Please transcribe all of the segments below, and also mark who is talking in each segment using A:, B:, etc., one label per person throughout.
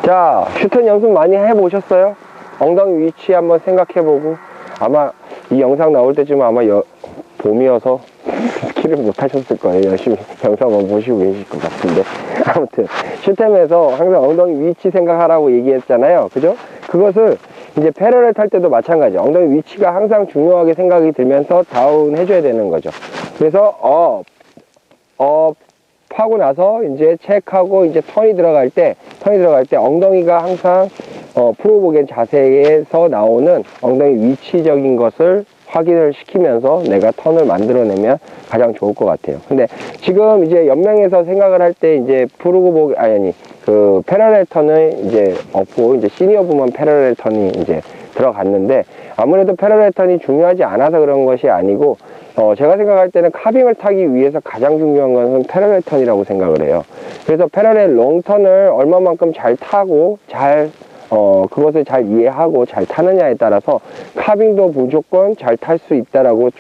A: 자, 슈턴 연습 많이 해보셨어요? 엉덩이 위치 한번 생각해보고, 아마 이 영상 나올 때쯤 아마 봄이어서 스키를 못 하셨을 거예요. 열심히 영상만 보시고 계실 것 같은데. 아무튼 슈템에서 항상 엉덩이 위치 생각하라고 얘기했잖아요. 그죠? 그것을 이제 패러렐 탈 때도 마찬가지. 엉덩이 위치가 항상 중요하게 생각이 들면서 다운 해줘야 되는 거죠. 그래서 업 하고 나서 이제 체크하고 이제 턴이 들어갈 때 엉덩이가 항상 프로보겐 자세에서 나오는 엉덩이 위치적인 것을 확인을 시키면서 내가 턴을 만들어내면 가장 좋을 것 같아요. 근데 지금 이제 연맹에서 생각을 할 때 이제 그 패러렐 턴을 이제 없고 이제 시니어 부문 패러렐 턴이 이제 들어갔는데, 아무래도 패러렐 턴이 중요하지 않아서 그런 것이 아니고, 제가 생각할 때는 카빙을 타기 위해서 가장 중요한 것은 패러렐 턴이라고 생각을 해요. 그래서 패러렐 롱턴을 얼마만큼 잘 타고 그것을 잘 이해하고 잘 타느냐에 따라서 카빙도 무조건 잘 탈 수 있다라고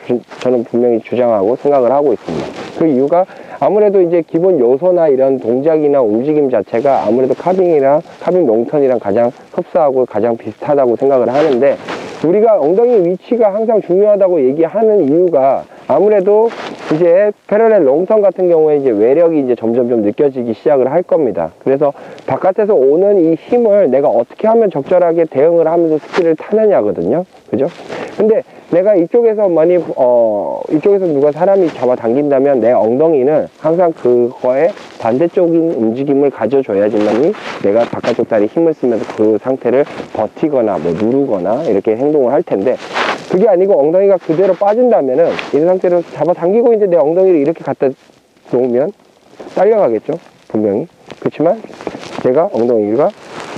A: 저는 분명히 주장하고 생각을 하고 있습니다. 그 이유가 아무래도 이제 기본 요소나 이런 동작이나 움직임 자체가 아무래도 카빙 롱턴이랑 가장 흡사하고 가장 비슷하다고 생각을 하는데, 우리가 엉덩이 위치가 항상 중요하다고 얘기하는 이유가 아무래도 이제 패러렐 롱턴 같은 경우에 이제 외력이 이제 점점 느껴지기 시작을 할 겁니다. 그래서 바깥에서 오는 이 힘을 내가 어떻게 하면 적절하게 대응을 하면서 스키를 타느냐거든요. 그죠? 근데 내가 이쪽에서 이쪽에서 누가 사람이 잡아 당긴다면 내 엉덩이는 항상 그거에 반대쪽인 움직임을 가져줘야지만이 내가 바깥쪽 다리 힘을 쓰면서 그 상태를 버티거나 뭐 누르거나 이렇게 행동을 할 텐데, 그게 아니고 엉덩이가 그대로 빠진다면은 이 상태로 잡아 당기고 이제 내 엉덩이를 이렇게 갖다 놓으면 딸려가겠죠, 분명히. 그렇지만 내가 엉덩이가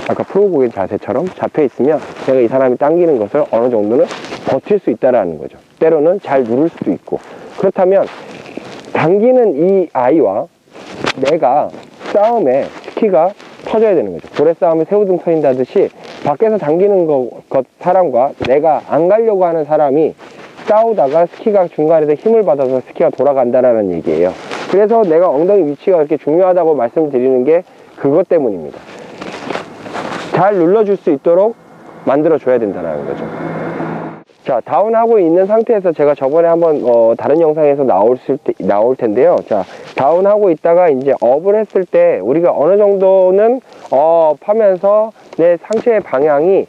A: 아까 프로보겐 자세처럼 잡혀 있으면 내가 이 사람이 당기는 것을 어느 정도는 버틸 수 있다라는 거죠. 때로는 잘 누를 수도 있고. 그렇다면 당기는 이 아이와 내가 싸움에 스키가 터져야 되는 거죠. 고래 싸움에 새우등 터진다듯이 밖에서 당기는 사람과 내가 안 가려고 하는 사람이 싸우다가 스키가 중간에서 힘을 받아서 스키가 돌아간다라는 얘기예요. 그래서 내가 엉덩이 위치가 그렇게 중요하다고 말씀드리는 게 그것 때문입니다. 잘 눌러줄 수 있도록 만들어줘야 된다는 거죠. 자, 다운하고 있는 상태에서 제가 저번에 한번 다른 영상에서 나올 텐데요. 자, 다운하고 있다가 이제 업을 했을 때 우리가 어느 정도는 업 하면서 내 상체의 방향이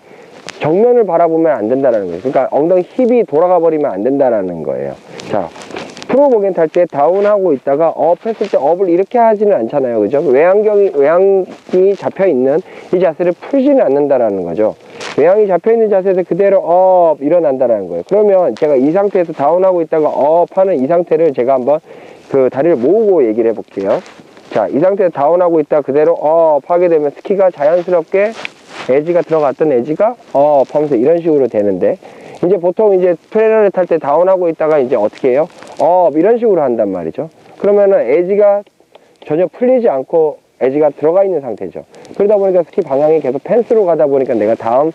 A: 정면을 바라보면 안 된다는 거예요. 그러니까 엉덩이 힙이 돌아가 버리면 안 된다는 거예요. 자, 프로보겐 탈 때 다운하고 있다가 업 했을 때 업을 이렇게 하지는 않잖아요. 그죠? 외양이 잡혀있는 이 자세를 풀지는 않는다라는 거죠. 외양이 잡혀있는 자세에서 그대로 업 일어난다라는 거예요. 그러면 제가 이 상태에서 다운하고 있다가 업 하는 이 상태를 제가 한번 그 다리를 모으고 얘기를 해볼게요. 자, 이 상태에서 다운하고 있다 그대로 업 하게 되면 스키가 자연스럽게 에지가 들어갔던 에지가 업 하면서 이런 식으로 되는데, 이제 보통 이제 패러렐 탈 때 다운하고 있다가 이제 어떻게 해요? 이런 식으로 한단 말이죠. 그러면은 에지가 전혀 풀리지 않고 에지가 들어가 있는 상태죠. 그러다 보니까 스키 방향이 계속 펜스로 가다 보니까 내가 다음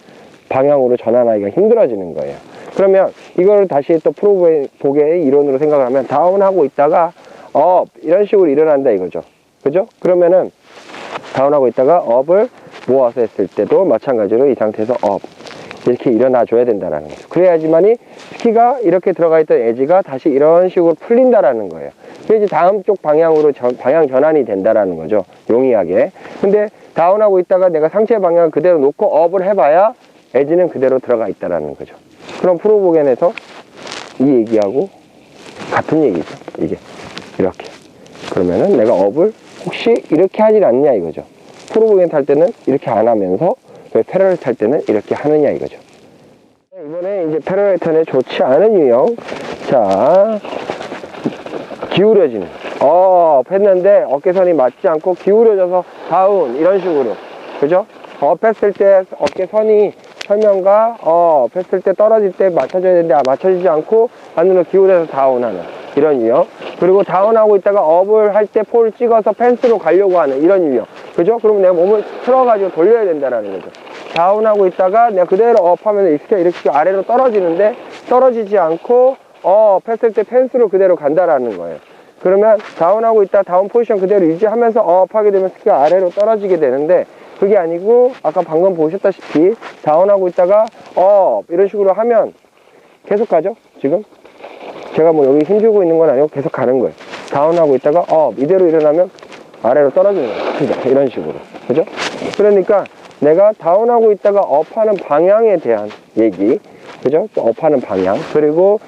A: 방향으로 전환하기가 힘들어지는 거예요. 그러면 이거를 다시 또 프로보겐의 이론으로 생각을 하면 다운하고 있다가 이런 식으로 일어난다 이거죠. 그죠? 그러면은 다운하고 있다가 업을 모아서 했을 때도 마찬가지로 이 상태에서 이렇게 일어나 줘야 된다라는 거죠. 그래야지만이 스키가 이렇게 들어가 있던 에지가 다시 이런 식으로 풀린다라는 거예요. 그래서 이제 다음 쪽 방향으로 방향 전환이 된다라는 거죠. 용이하게. 근데 다운하고 있다가 내가 상체 방향을 그대로 놓고 업을 해봐야 에지는 그대로 들어가 있다라는 거죠. 그럼 프로보겐에서 이 얘기하고 같은 얘기죠. 이게 이렇게. 그러면은 내가 업을 혹시 이렇게 하질 않냐 이거죠. 프로보겐 탈 때는 이렇게 안 하면서 왜 패러렐 탈 때는 이렇게 하느냐 이거죠. 이번에 이제 패러렐 턴에 좋지 않은 유형. 자, 기울여지는 했는데 어깨선이 맞지 않고 기울여져서 다운 이런 식으로. 그죠? 했을 때 어깨선이 설명과 했을 때 떨어질 때 맞춰져야 되는데 맞춰지지 않고 안으로 기울여서 다운하는 이런 유형. 그리고 다운하고 있다가 업을 할 때 폴을 찍어서 펜스로 가려고 하는 이런 유형. 그죠? 그러면 내가 몸을 틀어가지고 돌려야 된다는 거죠. 다운하고 있다가 내가 그대로 업하면 이렇게 아래로 떨어지는데 떨어지지 않고 했을 때 펜스로 그대로 간다라는 거예요. 그러면 다운하고 있다 다운 포지션 그대로 유지하면서 업하게 되면 스키가 아래로 떨어지게 되는데, 그게 아니고 아까 방금 보셨다시피 다운하고 있다가 업 이런 식으로 하면 계속 가죠. 지금 제가 뭐 여기 힘주고 있는 건 아니고 계속 가는 거예요. 다운하고 있다가 업 이대로 일어나면 아래로 떨어지는 거예요. 이런 식으로. 그죠? 그러니까 내가 다운하고 있다가 업하는 방향에 대한 얘기. 그죠? 업하는 방향. 그리고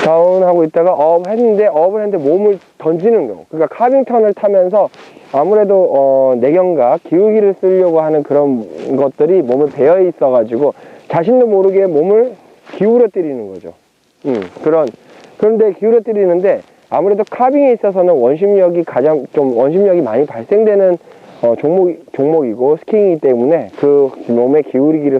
A: 다운하고 있다가 업을 했는데 몸을 던지는 경우. 그러니까 카빙턴을 타면서 아무래도 내경과 기울기를 쓰려고 하는 그런 것들이 몸에 배어 있어 가지고 자신도 모르게 몸을 기울여 때리는 거죠. 그런데 기울여 때리는데 아무래도 카빙에 있어서는 원심력이 많이 발생되는 종목이고 스키이기 때문에 그 몸의 기울이기를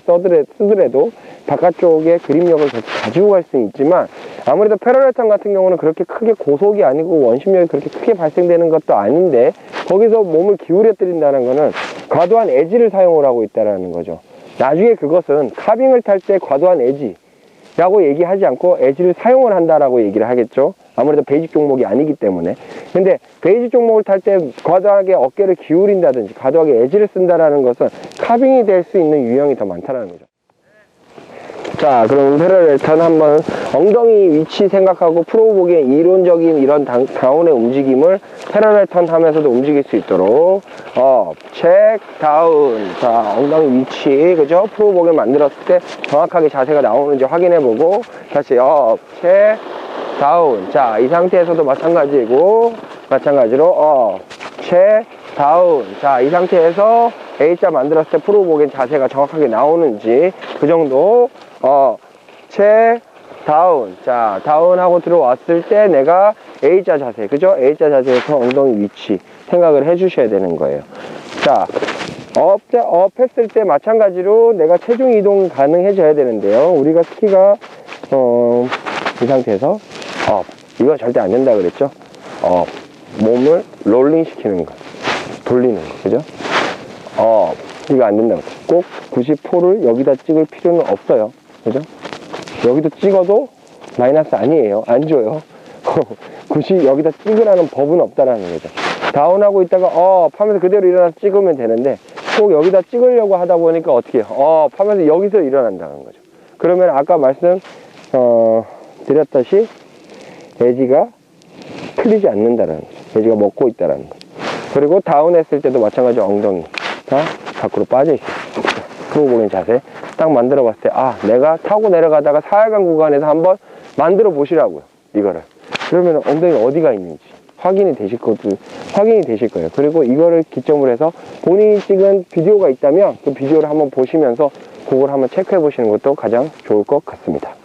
A: 쓰더라도 바깥쪽에 그립력을 계속 가지고 갈 수는 있지만 아무래도 패러렐턴 같은 경우는 그렇게 크게 고속이 아니고 원심력이 그렇게 크게 발생되는 것도 아닌데 거기서 몸을 기울여 때린다는 거는 과도한 에지를 사용을 하고 있다는 거죠. 나중에 그것은 카빙을 탈 때 과도한 에지라고 얘기하지 않고 에지를 사용을 한다라고 얘기를 하겠죠. 아무래도 베이직 종목이 아니기 때문에. 근데 베이직 종목을 탈 때 과도하게 어깨를 기울인다든지 과도하게 에지를 쓴다라는 것은 카빙이 될 수 있는 유형이 더 많다는 거죠. 자, 그럼 패러렐턴 한번 엉덩이 위치 생각하고 프로보기의 이론적인 이런 다운의 움직임을 패러렐턴 하면서도 움직일 수 있도록 업, 체크, 다운. 자, 엉덩이 위치, 그죠? 프로보기를 만들었을 때 정확하게 자세가 나오는지 확인해보고 다시 업, 체크, 다운. 자, 이 상태에서도 마찬가지로 업, 체크, 다운. 자, 이 상태에서 A자 만들었을 때 프로보기엔 자세가 정확하게 나오는지 그 정도 체크, 다운. 자, 다운하고 들어왔을 때 내가 A자 자세, 그죠? A자 자세에서 엉덩이 위치 생각을 해 주셔야 되는 거예요. 자, 업 했을 때 마찬가지로 내가 체중 이동 가능해져야 되는데요. 우리가 스키가 이 상태에서 이거 절대 안 된다 그랬죠? 몸을 롤링 시키는 거, 돌리는 거, 그죠? 이거 안 된다고. 꼭 굳이 포를 여기다 찍을 필요는 없어요. 그죠? 여기도 찍어도 마이너스 아니에요. 안 줘요. 굳이 여기다 찍으라는 법은 없다라는 거죠. 다운하고 있다가 하면서 그대로 일어나서 찍으면 되는데 꼭 여기다 찍으려고 하다 보니까 어떻게 해요? 하면서 여기서 일어난다는 거죠. 그러면 아까 말씀 드렸다시 에지가 풀리지 않는다라는 거죠. 에지가 먹고 있다라는 거죠. 그리고 다운했을 때도 마찬가지로 엉덩이가 밖으로 빠져 있어요. 프로보기엔 자세 딱 만들어 봤을 때 내가 타고 내려가다가 사활강 구간에서 한번 만들어 보시라고요. 이거를. 그러면 엉덩이 어디가 있는지 확인이 되실 거예요. 그리고 이거를 기점으로 해서 본인이 찍은 비디오가 있다면 그 비디오를 한번 보시면서 그걸 한번 체크해 보시는 것도 가장 좋을 것 같습니다.